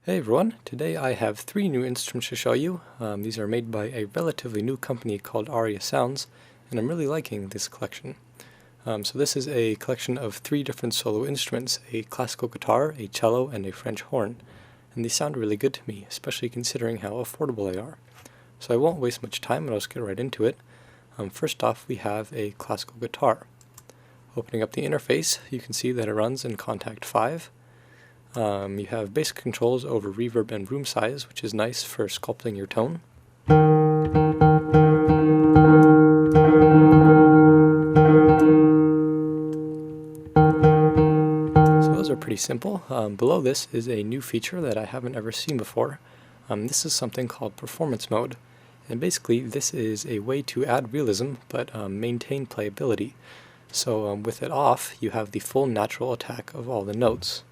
Hey everyone, today I have three new instruments to show you. These are made by a relatively new company called Aria Sounds, and I'm really liking this collection. So this is a collection of three different solo instruments, a classical guitar, a cello, and a French horn. And these sound really good to me, especially considering how affordable they are. So I won't waste much time and I'll just get right into it. First off, we have a classical guitar. Opening up the interface, you can see that it runs in Kontakt 5. You have basic controls over reverb and room size, which is nice for sculpting your tone. So those are pretty simple. Below this is a new feature that I haven't ever seen before. This is something called performance mode. And basically this is a way to add realism but maintain playability. So with it off, you have the full natural attack of all the notes.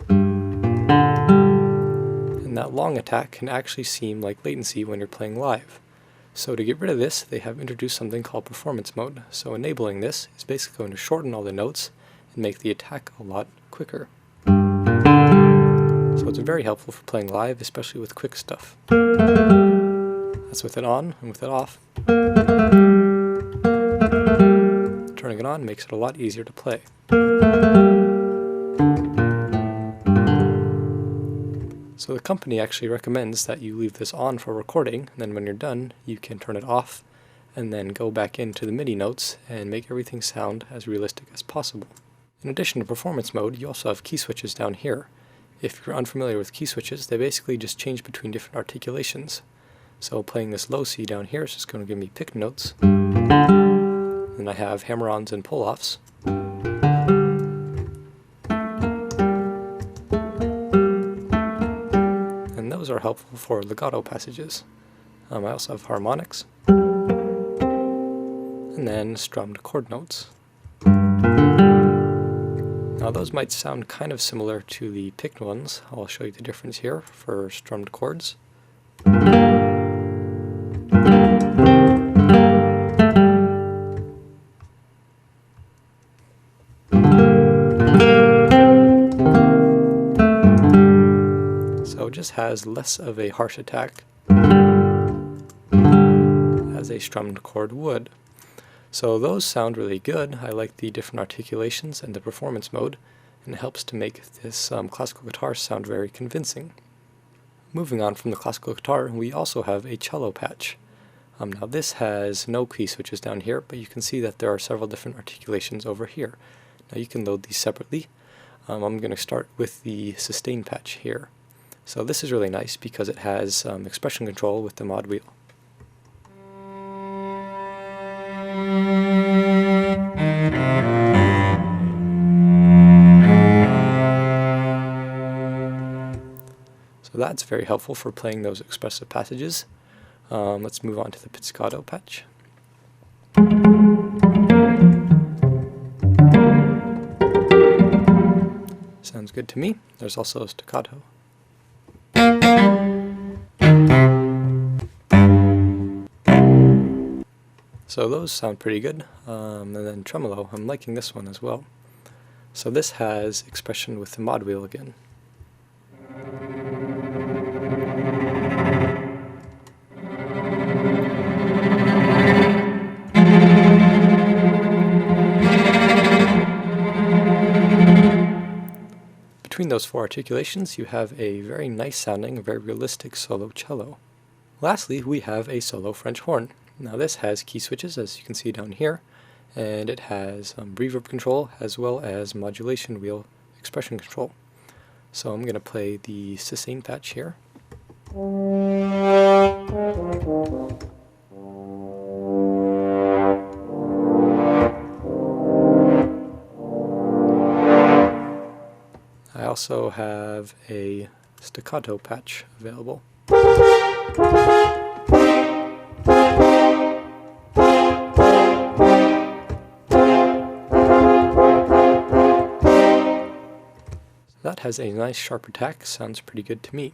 And that long attack can actually seem like latency when you're playing live. So to get rid of this, they have introduced something called performance mode. So enabling this is basically going to shorten all the notes and make the attack a lot quicker. So it's very helpful for playing live, especially with quick stuff. That's with it on, and with it off. Turning it on makes it a lot easier to play. So the company actually recommends that you leave this on for recording, and then when you're done, you can turn it off and then go back into the MIDI notes and make everything sound as realistic as possible. In addition to performance mode, you also have key switches down here. If you're unfamiliar with key switches, they basically just change between different articulations. So playing this low C down here is just going to give me picked notes. Then I have hammer-ons and pull-offs. And those are helpful for legato passages. I also have harmonics. And then strummed chord notes. Now those might sound kind of similar to the picked ones. I'll show you the difference here for strummed chords. So it just has less of a harsh attack as a strummed chord would. So those sound really good. I like the different articulations and the performance mode, and it helps to make this classical guitar sound very convincing. Moving on from the classical guitar, we also have a cello patch. Now this has no key switches down here, but you can see that there are several different articulations over here. Now you can load these separately. I'm going to start with the sustain patch here. So this is really nice because it has expression control with the mod wheel. So that's very helpful for playing those expressive passages. Let's move on to the pizzicato patch. Sounds good to me. There's also a staccato. So those sound pretty good. And then tremolo, I'm liking this one as well. So this has expression with the mod wheel again. Between those four articulations, you have a very nice sounding, very realistic solo cello. Lastly, we have a solo French horn. Now this has key switches, as you can see down here, and it has reverb control as well as modulation wheel expression control. So I'm going to play the sustain patch here. I also have a staccato patch available. That has a nice sharp attack, sounds pretty good to me.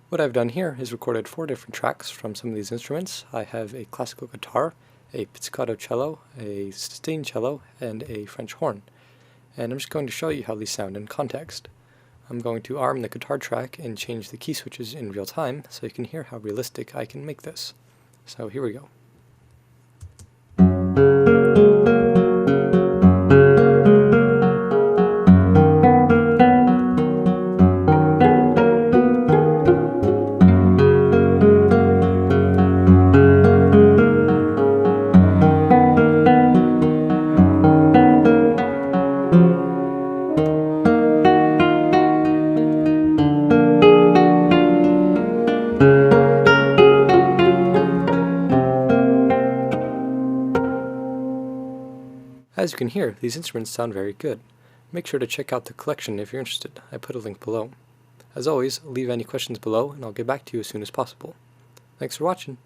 What I've done here is recorded 4 different tracks from some of these instruments. I have a classical guitar, a pizzicato cello, a sustained cello, and a French horn. And I'm just going to show you how these sound in context. I'm going to arm the guitar track and change the key switches in real time so you can hear how realistic I can make this. So here we go. As you can hear, these instruments sound very good. Make sure to check out the collection if you're interested. I put a link below. As always, leave any questions below and I'll get back to you as soon as possible. Thanks for watching.